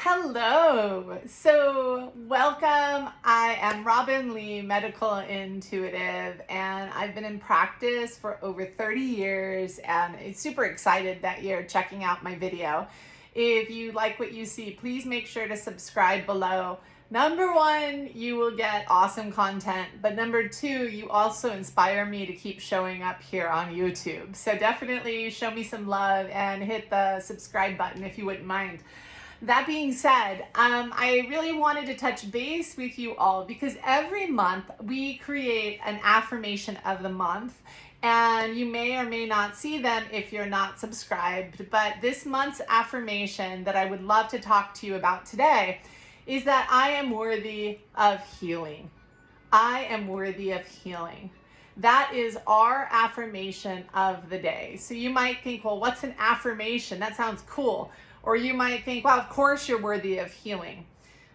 Hello. So, welcome. I am Robin Lee, medical intuitive, and I've been in practice for over 30 years, and I'm super excited that you're checking out my video. If you like what you see, please make sure to subscribe below. Number one, you will get awesome content, but number two, you also inspire me to keep showing up here on YouTube. So definitely show me some love and hit the subscribe button if you wouldn't mind. That being said, I really wanted to touch base with you all because every month we create an affirmation of the month, and you may or may not see them if you're not subscribed. But this month's affirmation that I would love to talk to you about today is that I am worthy of healing. I am worthy of healing. That is our affirmation of the day. So you might think, well, what's an affirmation? That sounds cool. Or you might think, well, of course you're worthy of healing.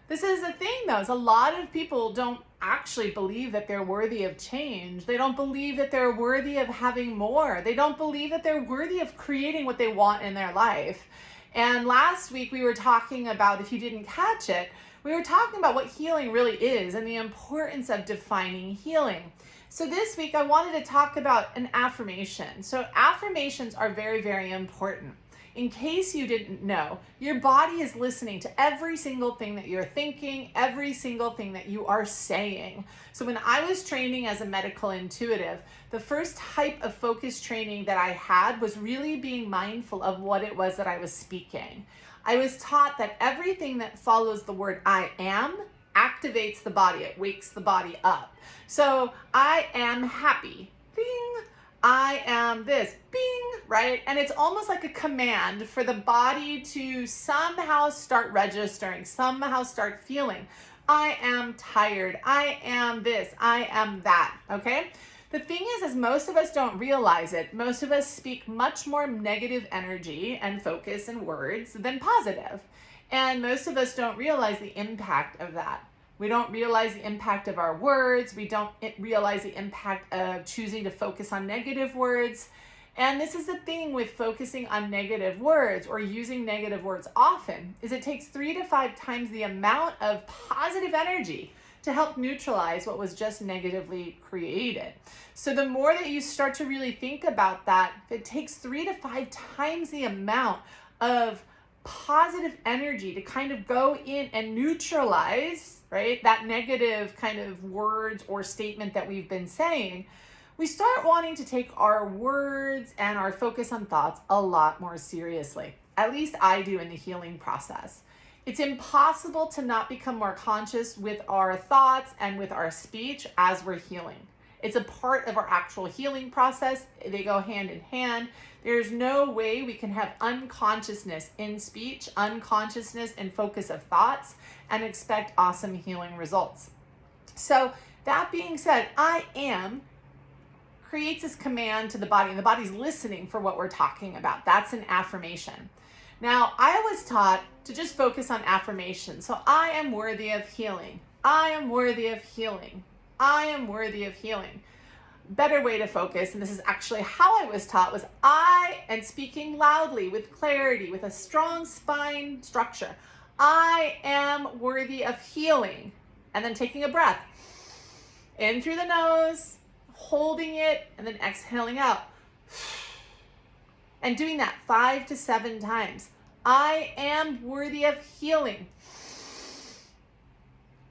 This is the thing, though, is a lot of people don't actually believe that they're worthy of change. They don't believe that they're worthy of having more. They don't believe that they're worthy of creating what they want in their life. And last week we were talking about, if you didn't catch it, we were talking about what healing really is and the importance of defining healing. So this week I wanted to talk about an affirmation. So affirmations are very, very important. In case you didn't know, your body is listening to every single thing that you're thinking, every single thing that you are saying. So when I was training as a medical intuitive, the first type of focus training that I had was really being mindful of what it was that I was speaking. I was taught that everything that follows the word I am activates the body. It wakes the body up. So I am happy. Bing. I am this, bing, right? And it's almost like a command for the body to somehow start registering, somehow start feeling. I am tired. I am this. I am that, okay? The thing is most of us don't realize it. Most of us speak much more negative energy and focus and words than positive. And most of us don't realize the impact of that. We don't realize the impact of our words. We don't realize the impact of choosing to focus on negative words. And this is the thing with focusing on negative words or using negative words often, is it takes 3 to 5 times the amount of positive energy to help neutralize what was just negatively created. So the more that you start to really think about that, it takes 3 to 5 times the amount of positive energy to kind of go in and neutralize, right, that negative kind of words or statement that we've been saying. We start wanting to take our words and our focus on thoughts a lot more seriously. At least I do in the healing process. It's impossible to not become more conscious with our thoughts and with our speech as we're healing. It's a part of our actual healing process. They go hand in hand. There's no way we can have unconsciousness in speech, unconsciousness in focus of thoughts, and expect awesome healing results. So that being said, I am creates this command to the body, and the body's listening for what we're talking about. That's an affirmation. Now, I was taught to just focus on affirmation. So I am worthy of healing. I am worthy of healing. I am worthy of healing. Better way to focus, and this is actually how I was taught, was and speaking loudly with clarity, with a strong spine structure. I am worthy of healing. And then taking a breath in through the nose, holding it, and then exhaling out. And doing that 5 to 7 times. I am worthy of healing.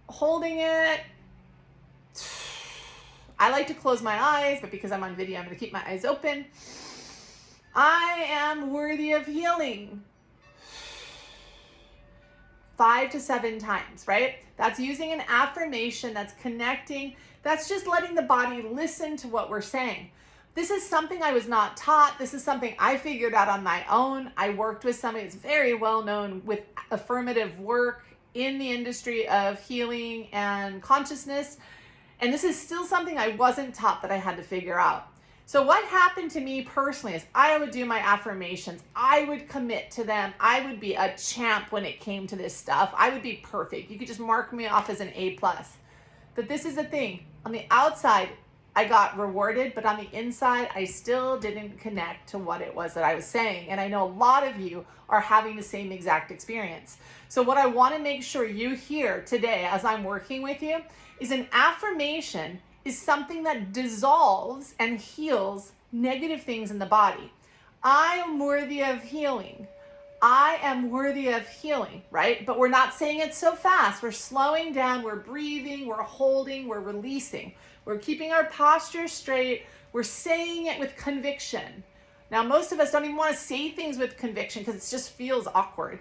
Holding it. I like to close my eyes, but because I'm on video, I'm going to keep my eyes open. I am worthy of healing. 5 to 7 times, right? That's using an affirmation, that's connecting, that's just letting the body listen to what we're saying. This is something I was not taught. This is something I figured out on my own. I worked with somebody that's very well known with affirmative work in the industry of healing and consciousness. And this is still something I wasn't taught that I had to figure out. So what happened to me personally is I would do my affirmations. I would commit to them. I would be a champ when it came to this stuff. I would be perfect. You could just mark me off as an A+. But this is the thing. On the outside, I got rewarded, but on the inside, I still didn't connect to what it was that I was saying. And I know a lot of you are having the same exact experience. So what I want to make sure you hear today as I'm working with you is an affirmation is something that dissolves and heals negative things in the body. I am worthy of healing. I am worthy of healing, right? But we're not saying it so fast. We're slowing down, we're breathing, we're holding, we're releasing. We're keeping our posture straight. We're saying it with conviction. Now, most of us don't even want to say things with conviction because it just feels awkward.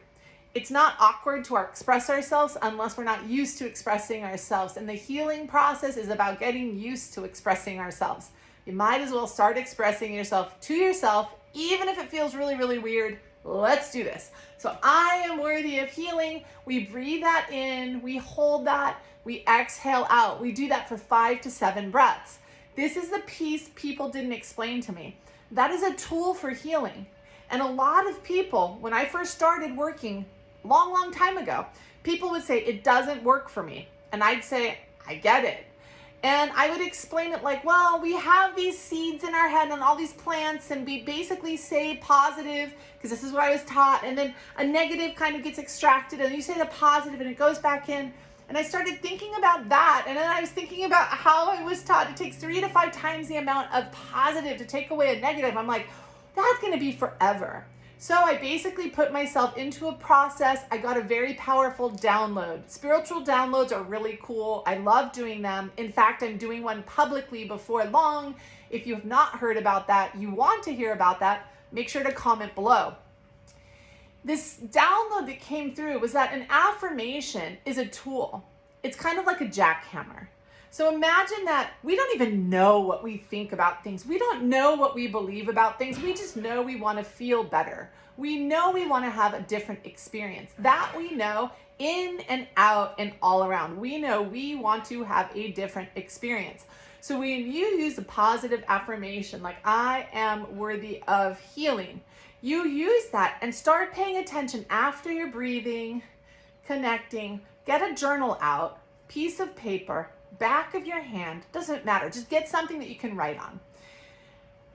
It's not awkward to express ourselves unless we're not used to expressing ourselves. And the healing process is about getting used to expressing ourselves. You might as well start expressing yourself to yourself, even if it feels really, really weird. Let's do this. So I am worthy of healing. We breathe that in, we hold that, we exhale out. We do that for 5 to 7 breaths. This is the piece people didn't explain to me. That is a tool for healing. And a lot of people, when I first started working long time ago, people would say, it doesn't work for me. And I'd say, I get it. And I would explain it like, well, we have these seeds in our head and all these plants, and we basically say positive, because this is what I was taught, and then a negative kind of gets extracted, and you say the positive and it goes back in. And I started thinking about that, and then I was thinking about how I was taught it takes 3 to 5 times the amount of positive to take away a negative. I'm like, that's going to be forever. So I basically put myself into a process. I got a very powerful download. Spiritual downloads are really cool. I love doing them. In fact, I'm doing one publicly before long. If you have not heard about that, you want to hear about that, make sure to comment below. This download that came through was that an affirmation is a tool. It's kind of like a jackhammer. So imagine that we don't even know what we think about things. We don't know what we believe about things. We just know we want to feel better. We know we want to have a different experience. That we know in and out and all around. We know we want to have a different experience. So when you use a positive affirmation like I am worthy of healing, you use that and start paying attention after you're breathing, connecting, get a journal out, piece of paper, back of your hand, doesn't matter. Just get something that you can write on.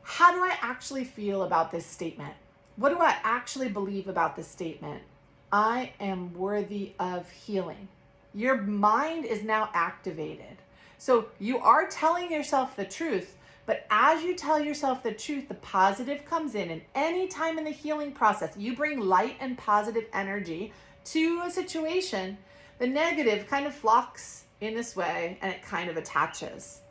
How do I actually feel about this statement? What do I actually believe about this statement? I am worthy of healing. Your mind is now activated. So you are telling yourself the truth, but as you tell yourself the truth, the positive comes in. And any time in the healing process, you bring light and positive energy to a situation, the negative kind of flocks in this way and it kind of attaches,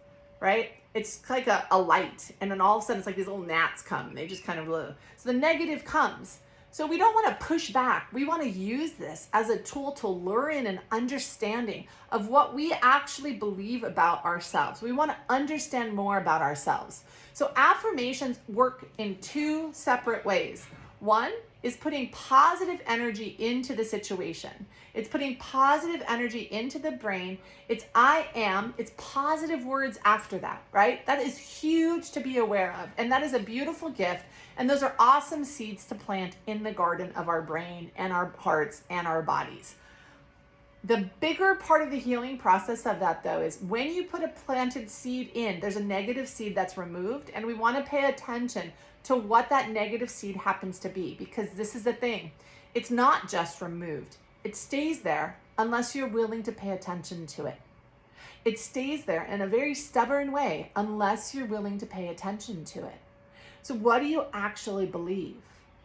right? It's like a light, and then all of a sudden it's like these little gnats come and they just kind of live. So the negative comes. So we don't want to push back. We want to use this as a tool to lure in an understanding of what we actually believe about ourselves. We want to understand more about ourselves. So affirmations work in 2 separate ways. One is putting positive energy into the situation. It's putting positive energy into the brain. It's I am, it's positive words after that, right? That is huge to be aware of. And that is a beautiful gift. And those are awesome seeds to plant in the garden of our brain and our hearts and our bodies. The bigger part of the healing process of that, though, is when you put a planted seed in, there's a negative seed that's removed, and we want to pay attention to what that negative seed happens to be, because this is the thing. It's not just removed. It stays there unless you're willing to pay attention to it. It stays there in a very stubborn way unless you're willing to pay attention to it. So what do you actually believe?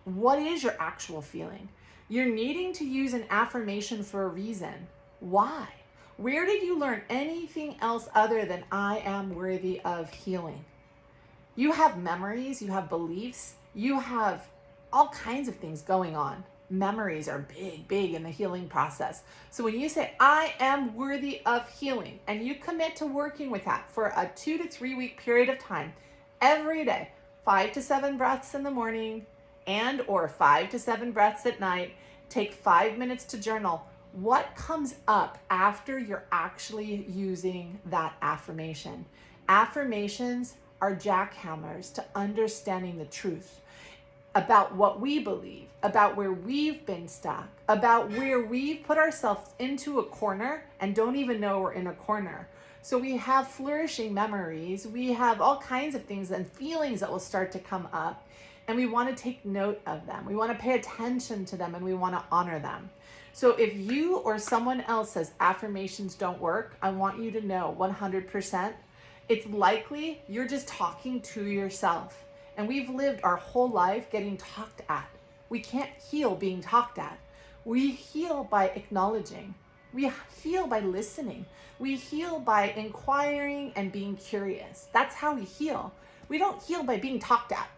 What is your actual feeling? You're needing to use an affirmation for a reason. Why? Where did you learn anything else other than I am worthy of healing? You have memories, you have beliefs, you have all kinds of things going on. Memories are big in the healing process. So when you say, I am worthy of healing, and you commit to working with that for a 2 to 3 week period of time, every day, 5 to 7 breaths in the morning, and or 5 to 7 breaths at night, take 5 minutes to journal. What comes up after you're actually using that affirmation? Affirmations are jackhammers to understanding the truth about what we believe, about where we've been stuck, about where we've put ourselves into a corner and don't even know we're in a corner. So we have flourishing memories. We have all kinds of things and feelings that will start to come up. And we want to take note of them. We want to pay attention to them and we want to honor them. So if you or someone else says affirmations don't work, I want you to know 100%, it's likely you're just talking to yourself. And we've lived our whole life getting talked at. We can't heal being talked at. We heal by acknowledging. We heal by listening. We heal by inquiring and being curious. That's how we heal. We don't heal by being talked at.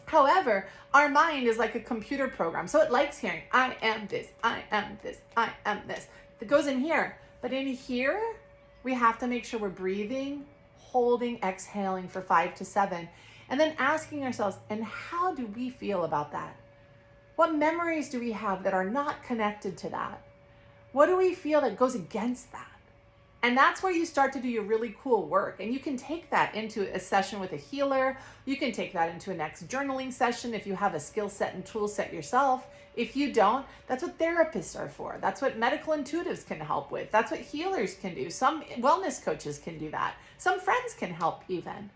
However, our mind is like a computer program. So it likes hearing, I am this, I am this, I am this. It goes in here. But in here, we have to make sure we're breathing, holding, exhaling for 5 to 7. And then asking ourselves, and how do we feel about that? What memories do we have that are not connected to that? What do we feel that goes against that? And that's where you start to do your really cool work. And you can take that into a session with a healer. You can take that into a next journaling session if you have a skill set and tool set yourself. If you don't, that's what therapists are for. That's what medical intuitives can help with. That's what healers can do. Some wellness coaches can do that. Some friends can help even.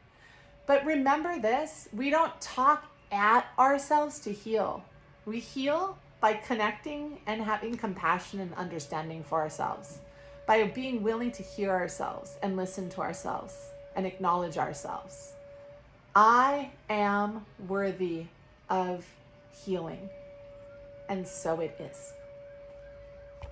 But remember this, we don't talk at ourselves to heal. We heal by connecting and having compassion and understanding for ourselves, by being willing to hear ourselves and listen to ourselves and acknowledge ourselves. I am worthy of healing, and so it is.